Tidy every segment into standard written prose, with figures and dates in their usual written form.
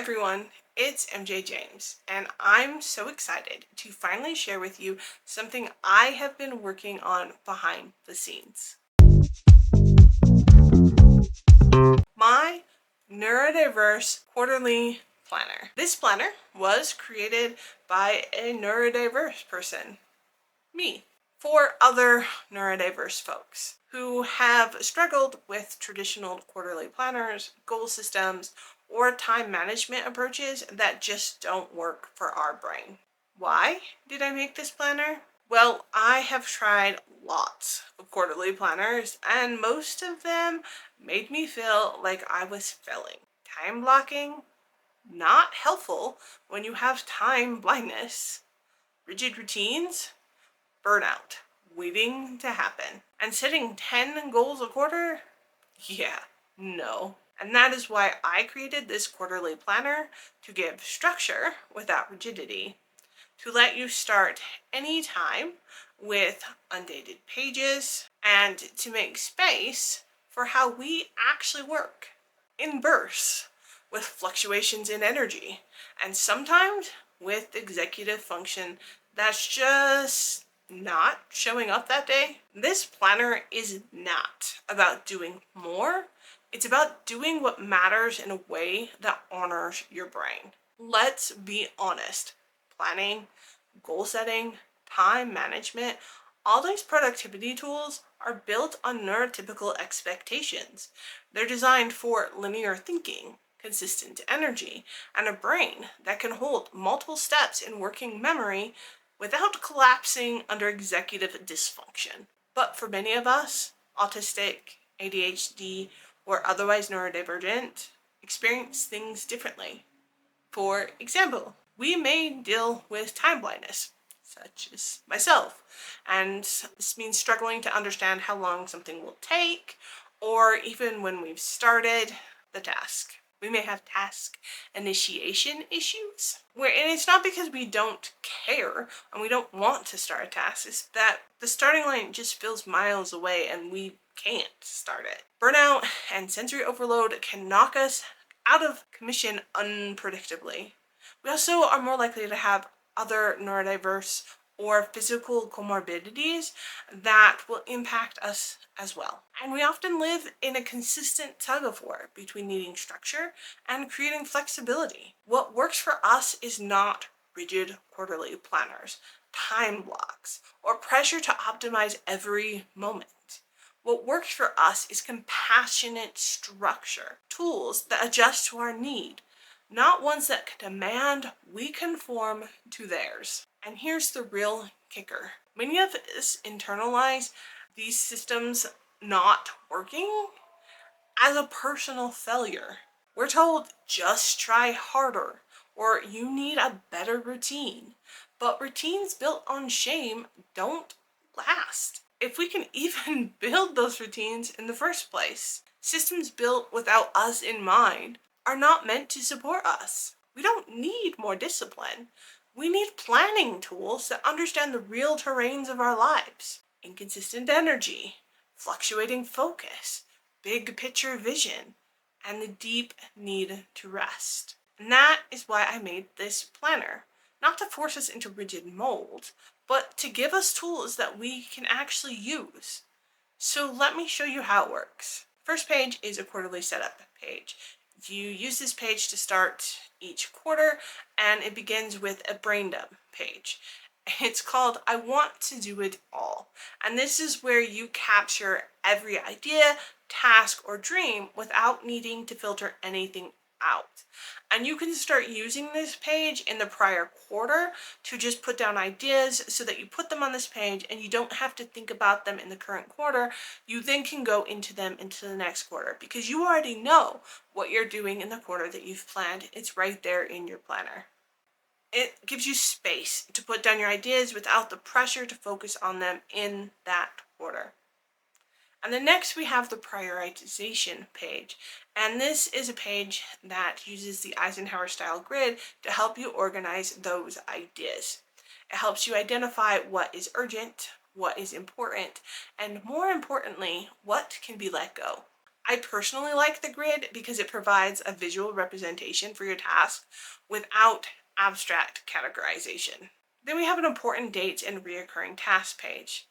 everyone, it's MJ James, and I'm so excited to finally share with you something I have been working on behind the scenes. My Neurodiverse Quarterly Planner. This planner was created by a neurodiverse person, me, for other neurodiverse folks who have struggled with traditional quarterly planners, goal systems, or time management approaches that just don't work for our brain. Why did I make this planner? Well, I have tried lots of quarterly planners, and most of them made me feel like I was failing. Time blocking, not helpful when you have time blindness. Rigid routines, burnout waiting to happen. And setting 10 goals a quarter? Yeah, no. And that is why I created this quarterly planner, to give structure without rigidity, to let you start anytime with undated pages, and to make space for how we actually work in bursts, with fluctuations in energy, and sometimes with executive function that's just not showing up that day. This planner is not about doing more. It's about doing what matters in a way that honors your brain. Let's be honest. Planning, goal setting, time management, all these productivity tools are built on neurotypical expectations. They're designed for linear thinking, consistent energy, and a brain that can hold multiple steps in working memory without collapsing under executive dysfunction. But for many of us, autistic, ADHD, or otherwise neurodivergent, experience things differently. For example, we may deal with time blindness, such as myself, and this means struggling to understand how long something will take, or even when we've started the task. We may have task initiation issues, and it's not because we don't care and we don't want to start a task, it's that the starting line just feels miles away and we can't start it. Burnout and sensory overload can knock us out of commission unpredictably. We also are more likely to have other neurodiverse or physical comorbidities that will impact us as well. And we often live in a consistent tug-of-war between needing structure and creating flexibility. What works for us is not rigid quarterly planners, time blocks, or pressure to optimize every moment. What works for us is compassionate structure, tools that adjust to our need, not ones that demand we conform to theirs. And here's the real kicker. Many of us internalize these systems not working as a personal failure. We're told, just try harder, or you need a better routine. But routines built on shame don't last. If we can even build those routines in the first place. Systems built without us in mind are not meant to support us. We don't need more discipline. We need planning tools that understand the real terrains of our lives. Inconsistent energy, fluctuating focus, big picture vision, and the deep need to rest. And that is why I made this planner. Not to force us into rigid molds, but to give us tools that we can actually use. So let me show you how it works. First page is a quarterly setup page. You use this page to start each quarter, and it begins with a brain dump page. It's called I Want to Do It All. And this is where you capture every idea, task, or dream without needing to filter anything out. And you can start using this page in the prior quarter to just put down ideas so that you put them on this page and you don't have to think about them in the current quarter. You then can go into them into the next quarter because you already know what you're doing in the quarter that you've planned. It's right there in your planner. It gives you space to put down your ideas without the pressure to focus on them in that quarter. And then next we have the prioritization page. And this is a page that uses the Eisenhower style grid to help you organize those ideas. It helps you identify what is urgent, what is important, and more importantly, what can be let go. I personally like the grid because it provides a visual representation for your task without abstract categorization. Then we have an important dates and reoccurring task page.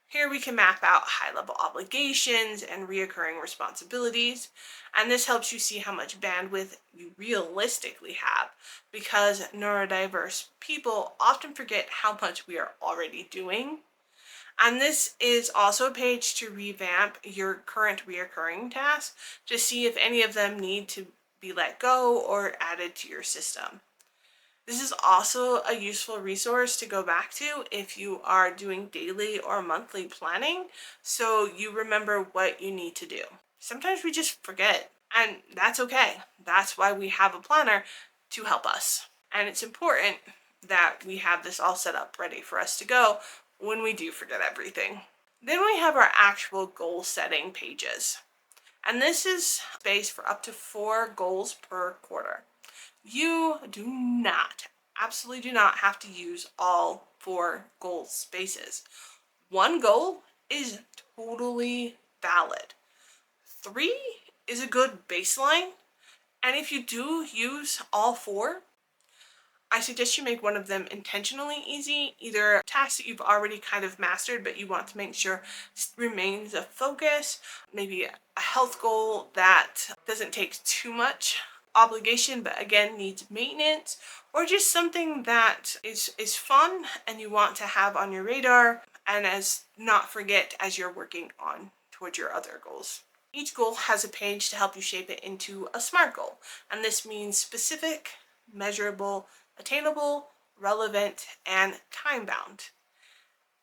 Here we can map out high-level obligations and reoccurring responsibilities, and this helps you see how much bandwidth you realistically have, because neurodiverse people often forget how much we are already doing. And this is also a page to revamp your current reoccurring tasks to see if any of them need to be let go or added to your system. This is also a useful resource to go back to if you are doing daily or monthly planning, so you remember what you need to do. Sometimes we just forget, and that's okay. That's why we have a planner to help us. And it's important that we have this all set up ready for us to go when we do forget everything. Then we have our actual goal setting pages. And this is space for up to 4 goals per quarter. You do not, absolutely do not have to use all 4 goal spaces. 1 goal is totally valid. 3 is a good baseline. And if you do use all 4, I suggest you make one of them intentionally easy, either a task that you've already kind of mastered but you want to make sure remains a focus, maybe a health goal that doesn't take too much obligation but again needs maintenance, or just something that is fun and you want to have on your radar and as not forget as you're working on towards your other goals. Each goal has a page to help you shape it into a SMART goal, and this means specific, measurable, attainable, relevant, and time-bound.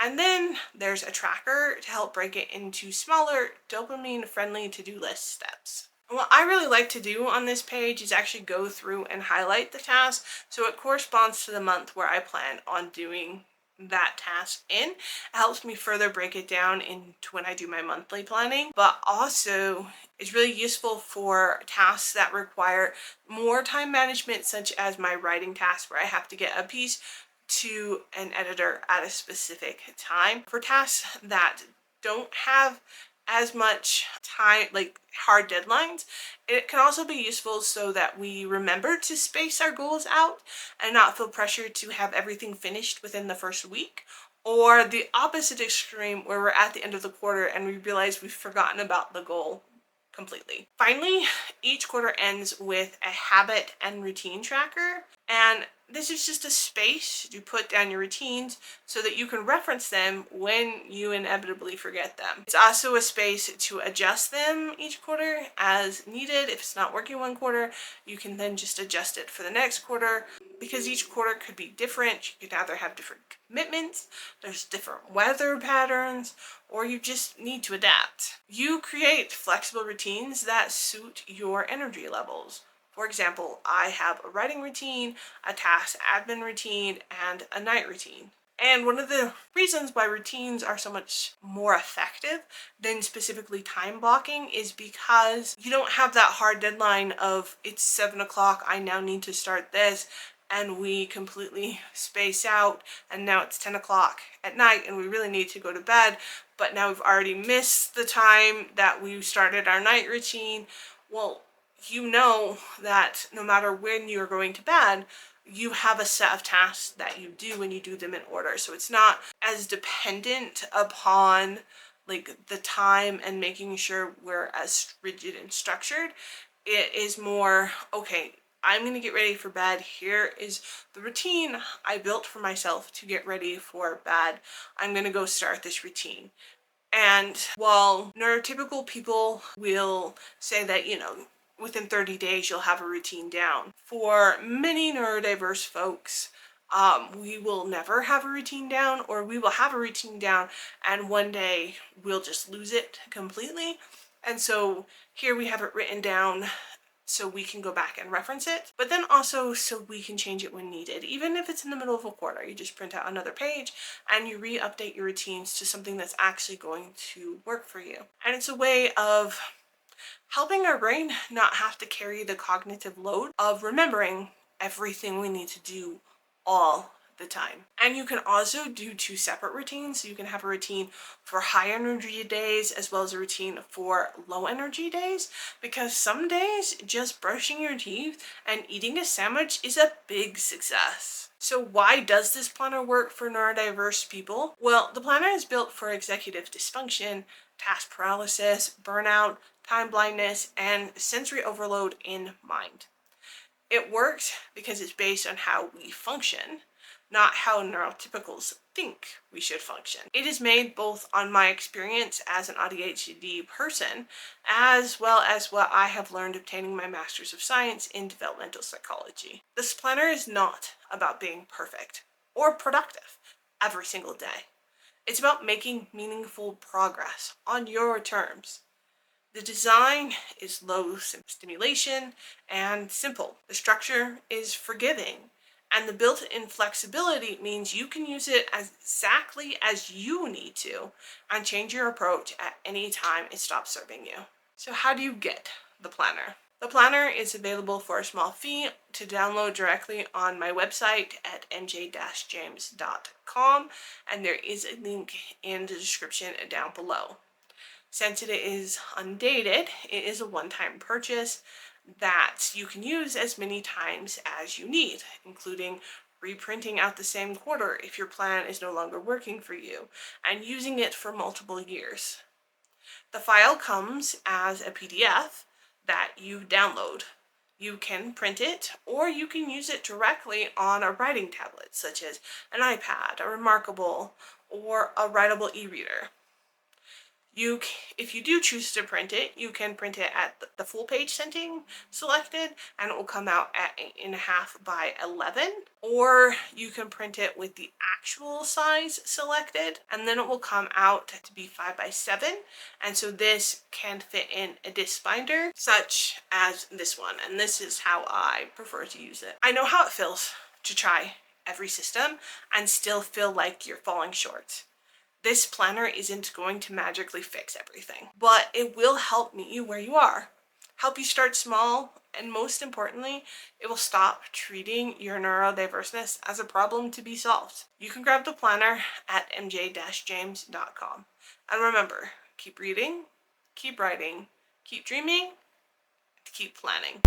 And then there's a tracker to help break it into smaller, dopamine-friendly to-do list steps. And what I really like to do on this page is actually go through and highlight the task so it corresponds to the month where I plan on doing that task in. It helps me further break it down into when I do my monthly planning, but also it's really useful for tasks that require more time management, such as my writing task where I have to get a piece to an editor at a specific time. For tasks that don't have as much time, like hard deadlines, it can also be useful so that we remember to space our goals out and not feel pressured to have everything finished within the first week, or the opposite extreme where we're at the end of the quarter and we realize we've forgotten about the goal completely. Finally, each quarter ends with a habit and routine tracker, and this is just a space to put down your routines so that you can reference them when you inevitably forget them. It's also a space to adjust them each quarter as needed. If it's not working one quarter, you can then just adjust it for the next quarter, because each quarter could be different. You could either have different commitments, there's different weather patterns, or you just need to adapt. You create flexible routines that suit your energy levels. For example, I have a writing routine, a task admin routine, and a night routine. And one of the reasons why routines are so much more effective than specifically time blocking is because you don't have that hard deadline of it's 7 o'clock, I now need to start this, and we completely space out and now it's 10 o'clock at night and we really need to go to bed, but now we've already missed the time that we started our night routine. Well, you know that no matter when you're going to bed, you have a set of tasks that you do and you do them in order. So it's not as dependent upon like the time and making sure we're as rigid and structured. It is more, okay, I'm going to get ready for bed. Here is the routine I built for myself to get ready for bed. I'm going to go start this routine. And while neurotypical people will say that, within 30 days you'll have a routine down, for many neurodiverse folks, we will never have a routine down, or we will have a routine down and one day we'll just lose it completely. And so here we have it written down so we can go back and reference it, but then also so we can change it when needed. Even if it's in the middle of a quarter, you just print out another page and you re-update your routines to something that's actually going to work for you. And it's a way of helping our brain not have to carry the cognitive load of remembering everything we need to do all the time. And you can also do 2 separate routines. So you can have a routine for high energy days as well as a routine for low energy days, because some days just brushing your teeth and eating a sandwich is a big success. So why does this planner work for neurodiverse people? Well, the planner is built for executive dysfunction, task paralysis, burnout, time blindness, and sensory overload in mind. It works because it's based on how we function, not how neurotypicals think we should function. It is made both on my experience as an ADHD person, as well as what I have learned obtaining my Master's of Science in Developmental Psychology. This planner is not about being perfect or productive every single day. It's about making meaningful progress on your terms. The design is low stimulation and simple. The structure is forgiving, and the built-in flexibility means you can use it as exactly as you need to and change your approach at any time it stops serving you. So how do you get the planner? The planner is available for a small fee to download directly on my website at nj-james.com, and there is a link in the description down below. Since it is undated, it is a one-time purchase that you can use as many times as you need, including reprinting out the same quarter if your plan is no longer working for you, and using it for multiple years. The file comes as a PDF that you download. You can print it, or you can use it directly on a writing tablet, such as an iPad, a Remarkable, or a writable e-reader. If you do choose to print it, you can print it at the full page setting selected, and it will come out at 8.5 by 11, or you can print it with the actual size selected, and then it will come out to be 5 by 7, and so this can fit in a disc binder such as this one, and this is how I prefer to use it. I know how it feels to try every system and still feel like you're falling short. This planner isn't going to magically fix everything, but it will help meet you where you are, help you start small, and most importantly, it will stop treating your neurodiverseness as a problem to be solved. You can grab the planner at nj-james.com. And remember, keep reading, keep writing, keep dreaming, and keep planning.